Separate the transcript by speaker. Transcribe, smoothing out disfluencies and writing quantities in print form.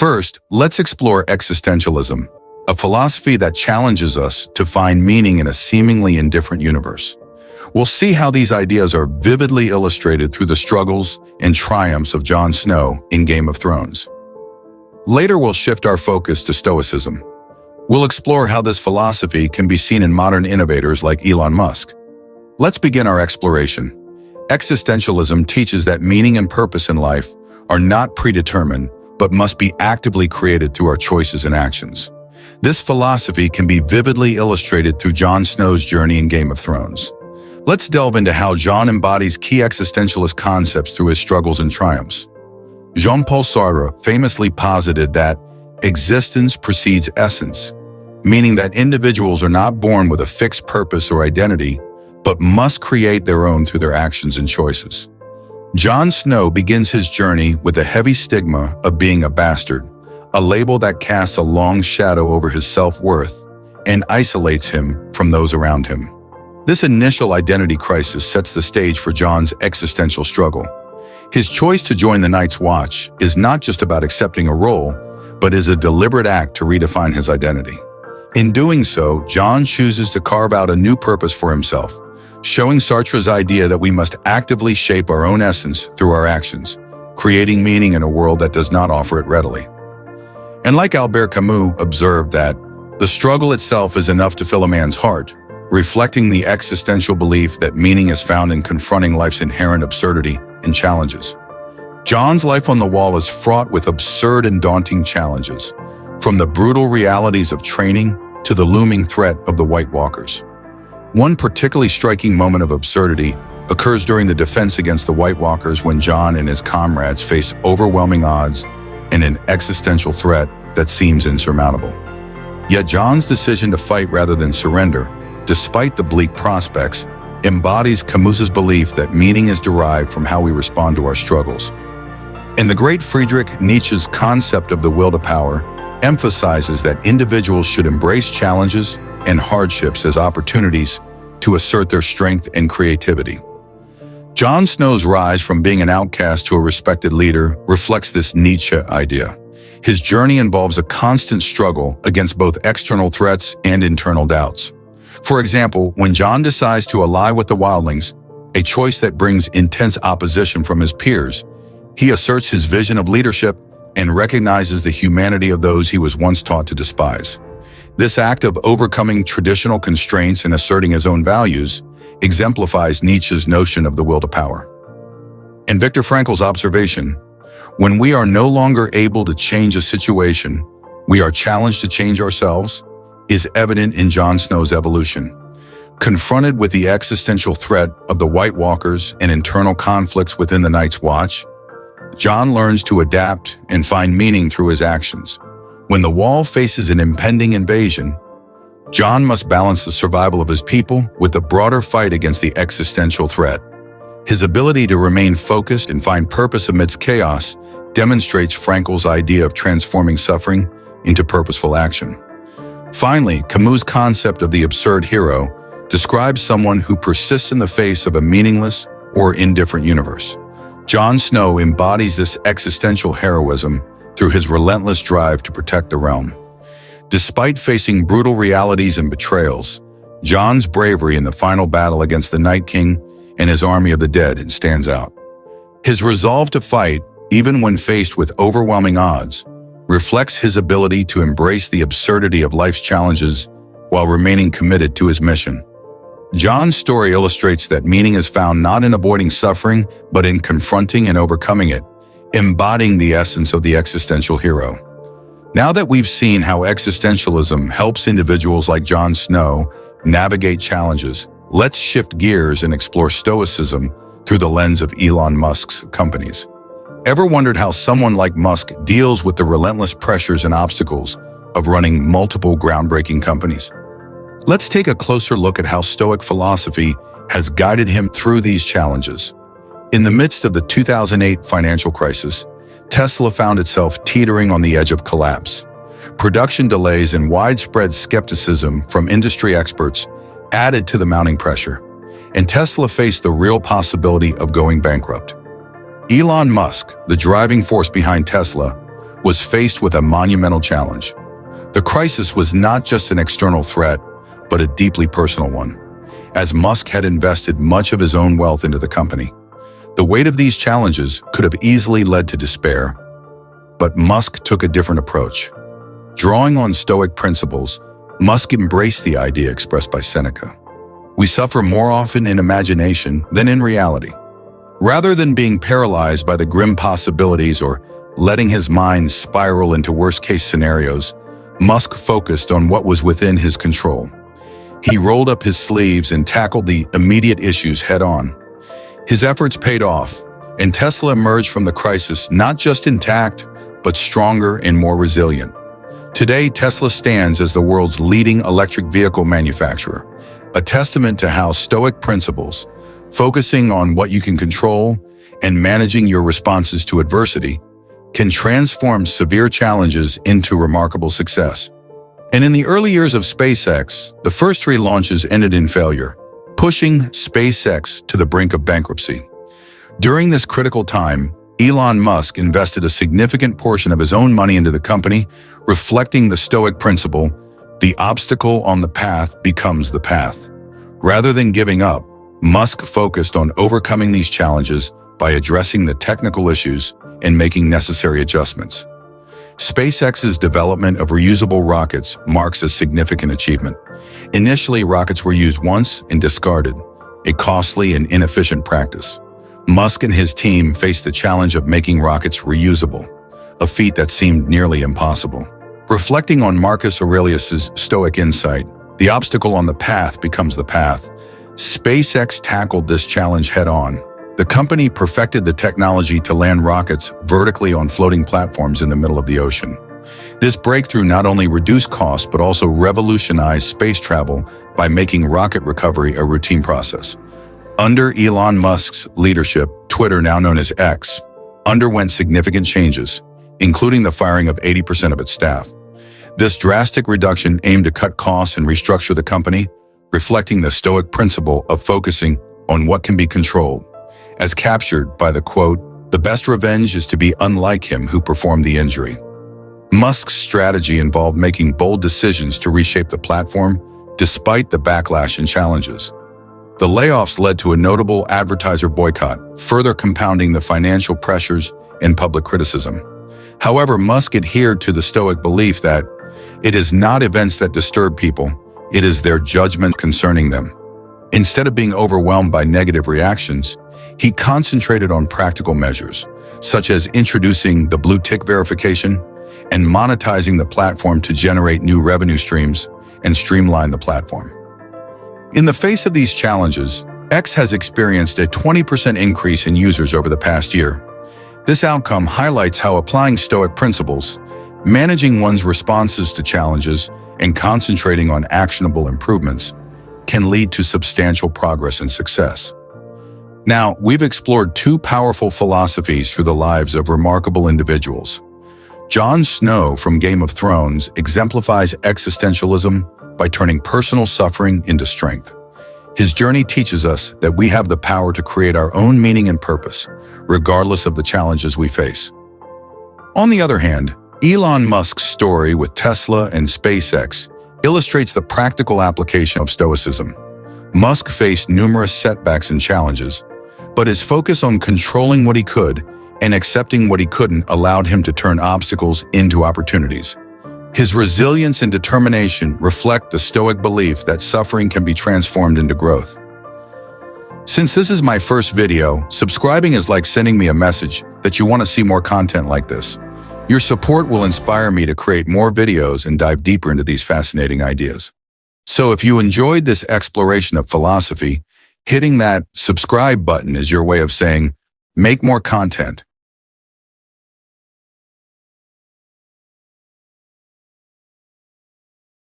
Speaker 1: First, let's explore existentialism, a philosophy that challenges us to find meaning in a seemingly indifferent universe. We'll see how these ideas are vividly illustrated through the struggles and triumphs of Jon Snow in Game of Thrones. Later, we'll shift our focus to Stoicism. We'll explore how this philosophy can be seen in modern innovators like Elon Musk. Let's begin our exploration. Existentialism teaches that meaning and purpose in life are not predetermined, but must be actively created through our choices and actions. This philosophy can be vividly illustrated through Jon Snow's journey in Game of Thrones. Let's delve into how Jon embodies key existentialist concepts through his struggles and triumphs. Jean-Paul Sartre famously posited that existence precedes essence, meaning that individuals are not born with a fixed purpose or identity, but must create their own through their actions and choices. Jon Snow begins his journey with a heavy stigma of being a bastard, a label that casts a long shadow over his self-worth and isolates him from those around him. This initial identity crisis sets the stage for Jon's existential struggle. His choice to join the Night's Watch is not just about accepting a role, but is a deliberate act to redefine his identity. In doing so, Jon chooses to carve out a new purpose for himself, showing Sartre's idea that we must actively shape our own essence through our actions, creating meaning in a world that does not offer it readily. And like Albert Camus observed that the struggle itself is enough to fill a man's heart, reflecting the existential belief that meaning is found in confronting life's inherent absurdity and challenges. Jon's life on the wall is fraught with absurd and daunting challenges, from the brutal realities of training to the looming threat of the White Walkers. One particularly striking moment of absurdity occurs during the defense against the White Walkers when Jon and his comrades face overwhelming odds and an existential threat that seems insurmountable. Yet Jon's decision to fight rather than surrender, despite the bleak prospects, embodies Camus's belief that meaning is derived from how we respond to our struggles. And the great Friedrich Nietzsche's concept of the will to power emphasizes that individuals should embrace challenges and hardships as opportunities to assert their strength and creativity. Jon Snow's rise from being an outcast to a respected leader reflects this Nietzsche idea. His journey involves a constant struggle against both external threats and internal doubts. For example, when Jon decides to ally with the wildlings, a choice that brings intense opposition from his peers, he asserts his vision of leadership and recognizes the humanity of those he was once taught to despise. This act of overcoming traditional constraints and asserting his own values exemplifies Nietzsche's notion of the will to power. And Viktor Frankl's observation, when we are no longer able to change a situation, we are challenged to change ourselves, is evident in Jon Snow's evolution. Confronted with the existential threat of the White Walkers and internal conflicts within the Night's Watch, Jon learns to adapt and find meaning through his actions. When the Wall faces an impending invasion, Jon must balance the survival of his people with the broader fight against the existential threat. His ability to remain focused and find purpose amidst chaos demonstrates Frankl's idea of transforming suffering into purposeful action. Finally, Camus' concept of the absurd hero describes someone who persists in the face of a meaningless or indifferent universe. Jon Snow embodies this existential heroism through his relentless drive to protect the realm. Despite facing brutal realities and betrayals, Jon's bravery in the final battle against the Night King and his army of the dead stands out. His resolve to fight, even when faced with overwhelming odds, reflects his ability to embrace the absurdity of life's challenges while remaining committed to his mission. Jon's story illustrates that meaning is found not in avoiding suffering, but in confronting and overcoming it, embodying the essence of the existential hero. Now that we've seen how existentialism helps individuals like Jon Snow navigate challenges, let's shift gears and explore Stoicism through the lens of Elon Musk's companies. Ever wondered how someone like Musk deals with the relentless pressures and obstacles of running multiple groundbreaking companies? Let's take a closer look at how Stoic philosophy has guided him through these challenges. In the midst of the 2008 financial crisis, Tesla found itself teetering on the edge of collapse. Production delays and widespread skepticism from industry experts added to the mounting pressure, and Tesla faced the real possibility of going bankrupt. Elon Musk, the driving force behind Tesla, was faced with a monumental challenge. The crisis was not just an external threat, but a deeply personal one, as Musk had invested much of his own wealth into the company. The weight of these challenges could have easily led to despair, but Musk took a different approach. Drawing on Stoic principles, Musk embraced the idea expressed by Seneca. We suffer more often in imagination than in reality. Rather than being paralyzed by the grim possibilities or letting his mind spiral into worst-case scenarios, Musk focused on what was within his control. He rolled up his sleeves and tackled the immediate issues head-on. His efforts paid off, and Tesla emerged from the crisis not just intact, but stronger and more resilient. Today, Tesla stands as the world's leading electric vehicle manufacturer, a testament to how Stoic principles, focusing on what you can control and managing your responses to adversity, can transform severe challenges into remarkable success. And in the early years of SpaceX, the first 3 launches ended in failure, pushing SpaceX to the brink of bankruptcy. During this critical time, Elon Musk invested a significant portion of his own money into the company, reflecting the Stoic principle, the obstacle on the path becomes the path. Rather than giving up, Musk focused on overcoming these challenges by addressing the technical issues and making necessary adjustments. SpaceX's development of reusable rockets marks a significant achievement. Initially, rockets were used once and discarded, a costly and inefficient practice. Musk and his team faced the challenge of making rockets reusable, a feat that seemed nearly impossible. Reflecting on Marcus Aurelius's Stoic insight, the obstacle on the path becomes the path, SpaceX tackled this challenge head-on. The company perfected the technology to land rockets vertically on floating platforms in the middle of the ocean. This breakthrough not only reduced costs but also revolutionized space travel by making rocket recovery a routine process. Under Elon Musk's leadership, Twitter, now known as X, underwent significant changes, including the firing of 80% of its staff. This drastic reduction aimed to cut costs and restructure the company, reflecting the Stoic principle of focusing on what can be controlled, as captured by the quote, "The best revenge is to be unlike him who performed the injury." Musk's strategy involved making bold decisions to reshape the platform, despite the backlash and challenges. The layoffs led to a notable advertiser boycott, further compounding the financial pressures and public criticism. However, Musk adhered to the Stoic belief that it is not events that disturb people, it is their judgment concerning them. Instead of being overwhelmed by negative reactions, he concentrated on practical measures, such as introducing the blue tick verification and monetizing the platform to generate new revenue streams and streamline the platform. In the face of these challenges, X has experienced a 20% increase in users over the past year. This outcome highlights how applying Stoic principles, managing one's responses to challenges, and concentrating on actionable improvements can lead to substantial progress and success. Now, we've explored 2 powerful philosophies through the lives of remarkable individuals. Jon Snow from Game of Thrones exemplifies existentialism by turning personal suffering into strength. His journey teaches us that we have the power to create our own meaning and purpose, regardless of the challenges we face. On the other hand, Elon Musk's story with Tesla and SpaceX illustrates the practical application of Stoicism. Musk faced numerous setbacks and challenges, but his focus on controlling what he could and accepting what he couldn't allowed him to turn obstacles into opportunities. His resilience and determination reflect the Stoic belief that suffering can be transformed into growth. Since this is my first video, subscribing is like sending me a message that you want to see more content like this. Your support will inspire me to create more videos and dive deeper into these fascinating ideas. So if you enjoyed this exploration of philosophy, hitting that subscribe button is your way of saying, make more content,